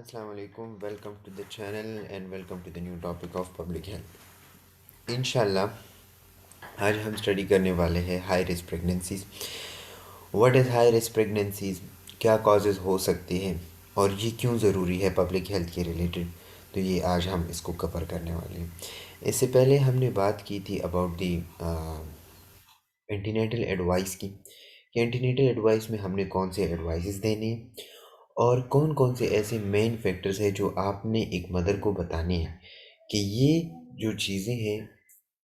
Assalamu alaikum, welcome to the channel and welcome to the new topic of public health. इंशाल्लाह आज हम study करने वाले हैं high risk pregnancies. What is high risk pregnancies, क्या causes हो सकते हैं और ये क्यों ज़रूरी है पब्लिक हेल्थ के रिलेटेड। तो ये आज हम इसको कवर करने वाले हैं। इससे पहले हमने बात की थी अबाउट दी एंटीनेटल एडवाइस की, कि एंटीनेटल एडवाइस में हमने कौन से एडवाइसेस देने हैं और कौन कौन से ऐसे मेन फैक्टर्स हैं जो आपने एक मदर को बताने हैं कि ये जो चीज़ें हैं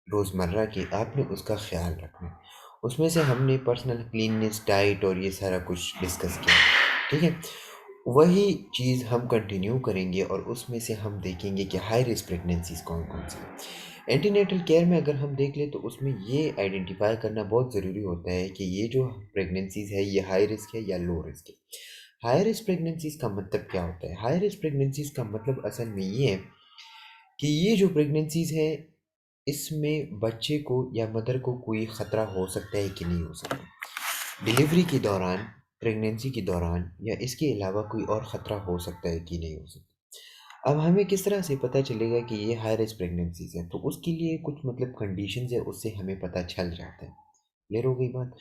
रोज़मर्रा की आपने उसका ख्याल रखना है। उसमें से हमने पर्सनल क्लीननेस, डाइट और ये सारा कुछ डिस्कस किया, ठीक है। वही चीज़ हम कंटिन्यू करेंगे और उसमें से हम देखेंगे कि हाई रिस्क प्रेगनेंसीज कौन कौन सी हैं। एंटीनेटल केयर में अगर हम देख लें तो उसमें ये आइडेंटिफाई करना बहुत ज़रूरी होता है कि ये जो प्रेगनेंसीज है ये हाई रिस्क है या लो रिस्क है। हाई रिस्क प्रेगनेंसीज का मतलब क्या होता है? हाई रिस्क प्रेगनेंसीज का मतलब असल में ये है कि ये जो प्रेगनेंसीज है इसमें बच्चे को या मदर को कोई ख़तरा हो सकता है कि नहीं हो सकता। डिलीवरी के दौरान, प्रेगनेंसी के दौरान या इसके अलावा कोई और ख़तरा हो सकता है कि नहीं हो सकता। अब हमें किस तरह से पता चलेगा कि ये हाई रिस्क प्रेगनेंसीज है? तो उसके लिए कुछ मतलब कंडीशंस है, उससे हमें पता चल जाता है। क्लियर हो गई बात?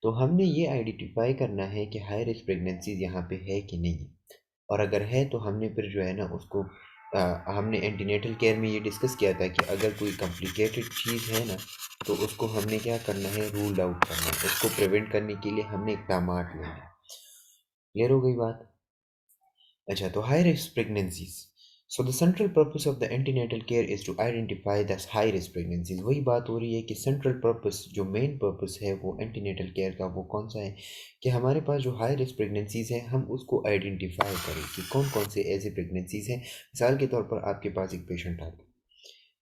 तो हमने ये आइडेंटिफाई करना है कि हाई रिस्क प्रेगनेंसीज यहाँ पे है कि नहीं है, और अगर है तो हमने फिर जो है ना उसको हमने एंटीनेटल केयर में ये डिस्कस किया था कि अगर कोई कॉम्प्लिकेटेड चीज़ है ना तो उसको हमने क्या करना है, रूल आउट करना है। उसको प्रिवेंट करने के लिए हमने इकदाम लेने हैं। क्लियर हो गई बात? अच्छा, तो high risk pregnancies, so the central purpose of the antenatal care is to identify the high risk pregnancies. वही बात हो रही है कि सेंट्रल पर्पस, जो मेन पर्पस है वो एंटीनेटल केयर का, वो कौन सा है कि हमारे पास जो हाई रिस्क प्रेगनेंसीज हैं हम उसको आइडेंटिफाई करें कि कौन कौन से ऐसे प्रेगनेंसीज हैं। मिसाल के तौर पर आपके पास एक पेशेंट आता है,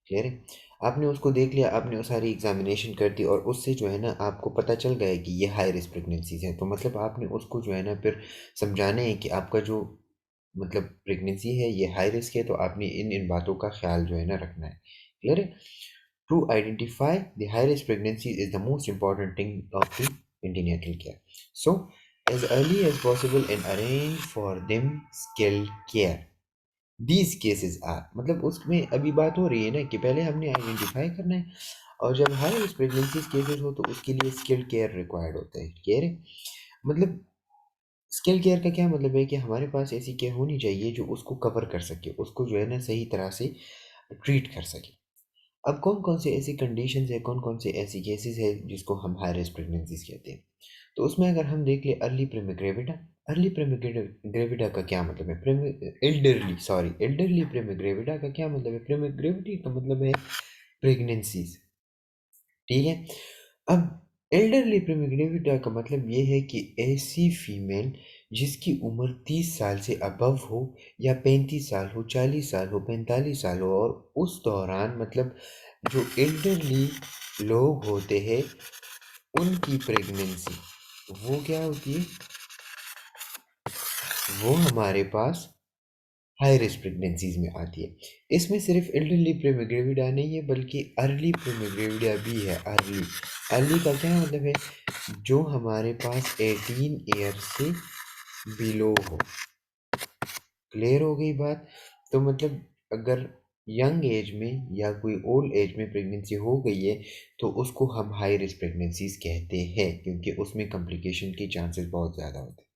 क्लियर है, आपने उसको देख लिया, आपने वो सारी एग्जामिनेशन कर दी और उससे जो है ना आपको पता चल गया है कि ये हाई रिस्क प्रेगनेंसीज हैं। तो मतलब आपने उसको जो है ना फिर समझाना है कि आपका जो मतलब प्रेगनेंसी है ये हाई रिस्क है, तो आपने इन इन बातों का ख्याल जो है ना रखना है। क्लियर है? To identify the high risk pregnancy is the most important thing of the antenatal care. So as early as possible and arrange for them skilled care. These cases are, मतलब उसमें अभी बात हो रही है ना कि पहले हमने आइडेंटिफाई करना है, और जब हाई रिस्क प्रेगनेंसी केसेस हो तो उसके लिए स्किल्ड केयर रिक्वायर्ड होता है। क्लियर है? मतलब स्किल केयर का क्या मतलब है कि हमारे पास ऐसी केयर होनी चाहिए जो उसको कवर कर सके, उसको जो है ना सही तरह से ट्रीट कर सके। अब कौन कौन से ऐसी कंडीशंस है, कौन कौन से ऐसी केसेस है जिसको हम हाई रिस्क प्रेगनेंसीज कहते हैं। तो उसमें अगर हम देख ले अर्ली प्रेमिग्रेविडा। अर्ली प्रेमिग्रेविडा का क्या मतलब है? एल्डरली, सॉरी, एल्डरली प्रेमिग्रेविडा का क्या मतलब है? प्रेमिग्रेविटी का मतलब है प्रेगनेंसीज, ठीक है। अब एल्डरली प्रेग्नेविटा का मतलब ये है कि ऐसी फीमेल जिसकी उम्र 30 साल से अबव हो, या 35 साल हो, 40 साल हो, 45 साल हो, और उस दौरान मतलब जो एल्डरली लोग होते हैं उनकी प्रेगनेंसी वो क्या होती है, वो हमारे पास हाई रिस्क प्रेगनेंसीज में आती है। इसमें सिर्फ एल्डरली प्रेमिग्रेविडा नहीं है बल्कि अर्ली प्रेमिग्रेविडा भी है। अर्ली, अर्ली का क्या मतलब है? जो हमारे पास 18 ईयर से बिलो हो। क्लियर हो गई बात? तो मतलब अगर यंग एज में या कोई ओल्ड एज में प्रेगनेंसी हो गई है तो उसको हम हाई रिस्क प्रेगनेंसीज कहते हैं, क्योंकि उसमें कॉम्प्लिकेशन के चांसेस बहुत ज़्यादा होते हैं।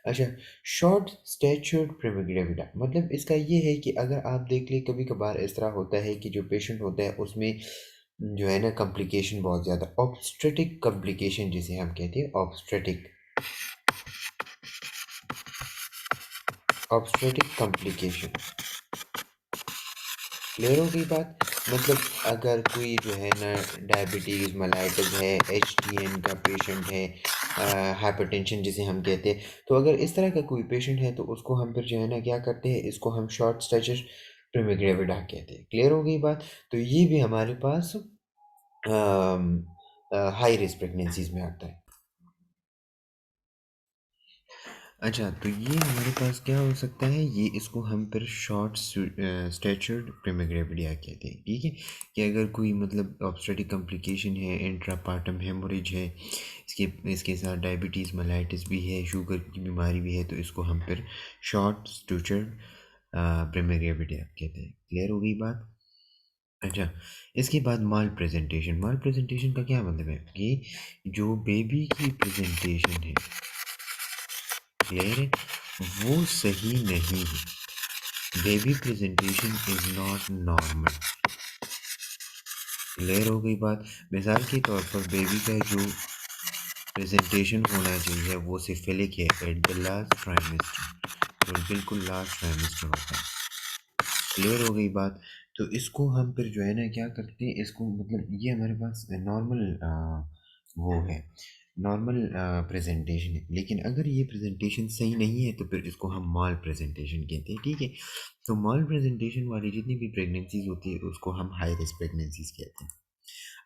अच्छा, शॉर्ट स्टैचर्ड प्रेमिग्रेविडा, मतलब इसका ये है कि अगर आप देख लें कभी कभार इस तरह होता है कि जो पेशेंट होता है उसमें जो है ना कॉम्प्लिकेशन बहुत ज़्यादा, ऑब्स्टेटिक कॉम्प्लिकेशन जिसे हम कहते हैं, ऑब्स्टेटिक, ऑब्स्टेटिक कॉम्प्लिकेशन। क्लियर हो गई बात? मतलब अगर कोई जो है ना डायबिटीज़ मेलाइटिस है, एचटीएन का पेशेंट है, हाइपरटेंशन जिसे हम कहते हैं, तो अगर इस तरह का कोई पेशेंट है तो उसको हम फिर जो है ना क्या करते हैं, इसको हम शॉर्ट स्टैचर प्रीमिग्रेविडा कहते हैं। क्लियर हो गई बात? तो ये भी हमारे पास हाई रिस्क प्रेगनेंसीज में आता है। अच्छा, तो ये हमारे पास क्या हो सकता है, ये इसको हम फिर शॉर्ट स्टैचर्ड प्रीमिग्रेविडिया कहते हैं, ठीक है। कि अगर कोई मतलब ऑब्स्टेटिक कॉम्प्लिकेशन है, इंट्रापार्टम हेमोरेज है, इसके इसके साथ डायबिटीज़ मेलाइटिस भी है, शुगर की बीमारी भी है, तो इसको हम फिर शॉर्ट स्टैचर्ड प्रीमेरिया कहते हैं। क्लियर हो गई बात? अच्छा, इसके बाद माल प्रेजेंटेशन। माल प्रेजेंटेशन का क्या मतलब है कि जो बेबी की प्रेजेंटेशन है, क्लियर है, वो सही नहीं है। Baby presentation is not normal. Clear हो गई बात? मिसाल के तौर पर बेबी का जो प्रेजेंटेशन होना चाहिए वो सिफिलिक है एट द लास्ट ट्राइमेस्टर, तो बिल्कुल लास्ट ट्राइमेस्टर होता है। क्लियर हो गई बात? तो इसको हम फिर जो है ना क्या करते हैं, इसको मतलब ये हमारे पास नॉर्मल वो है, नॉर्मल प्रेजेंटेशन है। लेकिन अगर ये प्रेजेंटेशन सही नहीं है तो फिर इसको हम माल प्रेजेंटेशन कहते हैं। ठीक है, तो माल प्रेजेंटेशन वाली जितनी भी प्रेगनेंसीज होती है उसको हम हाई रिस्क प्रेगनेंसीज कहते हैं।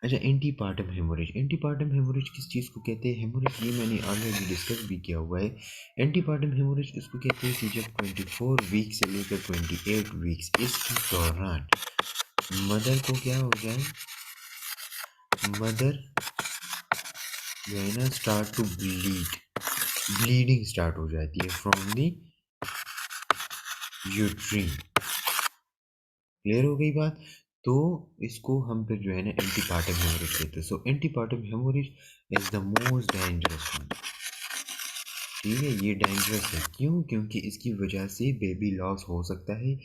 अच्छा, एंटीपार्टम हेमोरेज। एंटीपार्टम हेमोरेज किस चीज़ को कहते हैं? हेमोरेज ये मैंने ऑलरेडी डिस्कस भी किया हुआ है। एंटीपार्टम हेमोरेज इसको कहते हैं कि जब 24 वीक से लेकर 28 वीक्स इसके दौरान मदर को क्या हो जाए, मदर जो है ना स्टार्ट टू ब्लीडिंग स्टार्ट हो जाती है फ्रॉम दी यूट्रीन। क्लियर हो गई बात? तो इसको हम फिर जो है ना एंटीपार्टम हेमोरेज कहते हैं। So antepartum haemorrhage is the most dangerous one. ठीक है, ये डेंजरस है। क्यों? क्योंकि इसकी वजह से बेबी लॉस हो सकता है,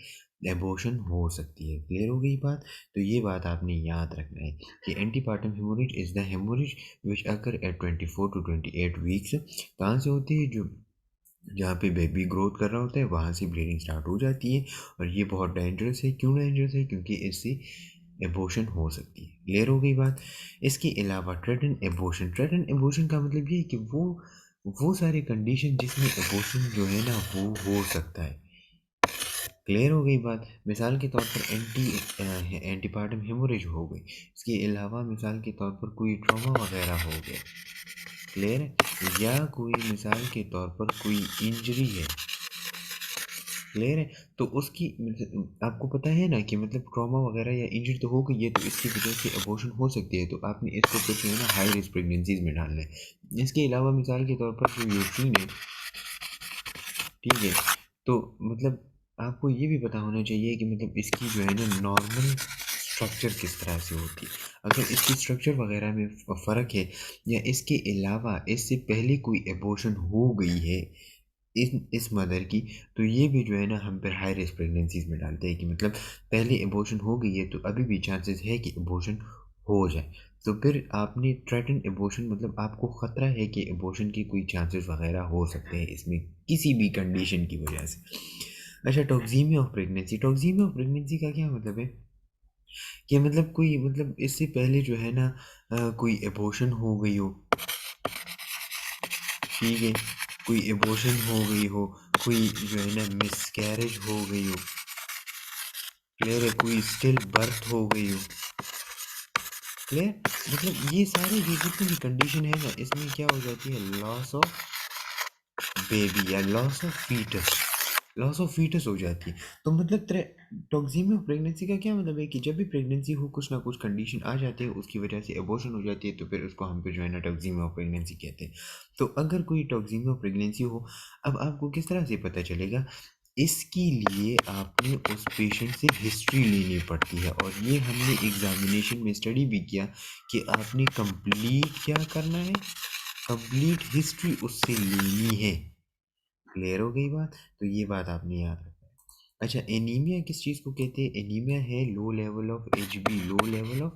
एबॉर्शन हो सकती है। क्लियर हो गई बात? तो ये बात आपने याद रखना है कि antepartum haemorrhage is the haemorrhage which occur at 24 to 28 weeks. कहाँ से होती है? जो जहाँ पे बेबी ग्रोथ कर रहा होता है वहाँ से ब्लीडिंग स्टार्ट हो जाती है। और ये बहुत डेंजरस है। क्यों डेंजरस है? क्योंकि इससे एबॉर्शन हो सकती है। क्लियर हो गई बात? इसके अलावा थ्रेटन एबॉर्शन। थ्रेटन एबॉर्शन का मतलब ये है कि वो सारी कंडीशन जिसमें एबॉर्शन जो है ना वो हो सकता है। क्लियर हो गई बात? मिसाल के तौर पर एंटीपार्टम हेमोरेज हो गई, इसके अलावा मिसाल के तौर पर कोई ट्रॉमा वगैरह हो गया, क्लियर है, या कोई मिसाल के तौर पर कोई इंजरी है, क्लियर है, तो उसकी आपको पता है ना कि मतलब ट्रॉमा वगैरह या इंजरी तो हो गई है तो इसकी वजह से अबॉर्शन हो सकती है। तो आपने इसको फिर जो है ना हाई रिस्क प्रेगनेंसीज में डालना है। इसके अलावा मिसाल के तौर पर जो यूट्रीन है, ठीक है, तो मतलब आपको ये भी पता होना चाहिए कि मतलब इसकी जो है ना नॉर्मल स्ट्रक्चर किस तरह से होती है। अगर इसकी स्ट्रक्चर वगैरह में फ़र्क है या इसके अलावा इससे पहले कोई एबॉर्शन हो गई है इस मदर की, तो ये भी जो है ना हम फिर हाई रिस्क प्रेगनेंसीज में डालते हैं कि मतलब पहले एबॉर्शन हो गई है तो अभी भी चांसेस है कि एबॉर्शन हो जाए। तो फिर आपने थ्रेटन एबॉर्शन मतलब आपको ख़तरा है कि एबॉर्शन की कोई चांसेस वगैरह हो सकते हैं इसमें किसी भी कंडीशन की वजह से। अच्छा, toxaemia of pregnancy. Toxaemia of pregnancy का क्या मतलब है कि मतलब कोई मतलब इससे पहले जो है ना कोई एबॉर्शन हो गई हो, ठीक है, कोई एबॉर्शन हो गई हो, कोई जो है ना मिसकैरेज हो गई हो, क्लियर है, कोई स्टिल बर्थ हो गई हो, क्लियर, मतलब ये सारी ये जितनी भी कंडीशन है ना इसमें क्या हो जाती है, लॉस ऑफ बेबी या लॉस ऑफ फीटस हो जाती है। तो मतलब टॉक्सीमिया ऑफ प्रेगनेंसी का क्या मतलब है कि जब भी प्रेगनेंसी हो कुछ ना कुछ कंडीशन आ जाते हैं उसकी वजह से एबॉर्शन हो जाती है, तो फिर उसको हम पे जो है ना टॉक्सीमिया ऑफ प्रेगनेंसी कहते हैं। तो अगर कोई टॉक्सीमिया ऑफ प्रेगनेंसी हो, अब आपको किस तरह से पता चलेगा? इसके लिए आपने उस पेशेंट से हिस्ट्री लेनी पड़ती है और ये हमने एग्जामिनेशन में स्टडी भी किया कि आपने कंप्लीट क्या करना है, कंप्लीट हिस्ट्री उससे लेनी है। क्लियर हो गई बात? तो ये बात आपने याद रखना है। अच्छा, एनीमिया किस चीज़ को कहते हैं? एनीमिया है low level of HB, low level of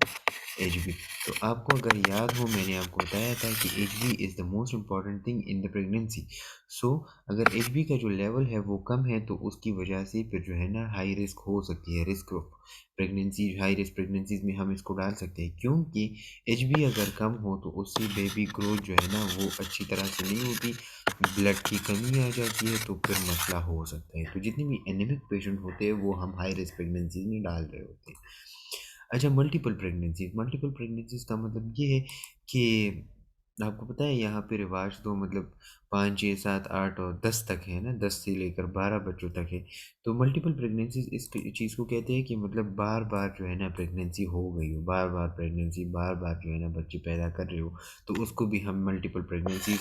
HB. तो आपको अगर याद हो मैंने आपको बताया था कि Hb is the most important thing in the pregnancy. So अगर एचबी का जो लेवल है वो कम है तो उसकी वजह से फिर जो है ना हाई रिस्क हो सकती है, risk of pregnancy, high risk pregnancies में हम इसको डाल सकते हैं। क्योंकि एचबी अगर कम हो तो उससे बेबी ग्रोथ जो है ना वो अच्छी तरह से नहीं होती, ब्लड की कमी आ जाती है, तो फिर मसला हो सकता है। तो जितने भी एनीमिक पेशेंट होते हैं वो हम हाई रिस्क प्रेगनेंसीज में डाल रहे होते हैं। अच्छा, मल्टीपल प्रेगनेंसीज। मल्टीपल प्रेगनेंसीज का मतलब ये है कि आपको पता है यहाँ पे रिवाज तो मतलब 5 6 7 8 और 10 तक है ना, 10 से लेकर 12 बच्चों तक है। तो मल्टीपल प्रेगनेंसीज इस चीज़ को कहते हैं कि मतलब बार बार जो है ना प्रेगनेंसी हो गई हो, बार बार प्रेगनेंसी, बार बार जो है ना बच्चे पैदा कर रहे हो, तो उसको भी हम multiple pregnancies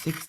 6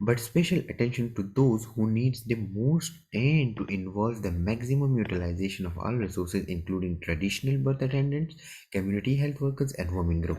but special attention to those who needs the most and to involve the maximum utilization of all resources including traditional birth attendants, community health workers and women group.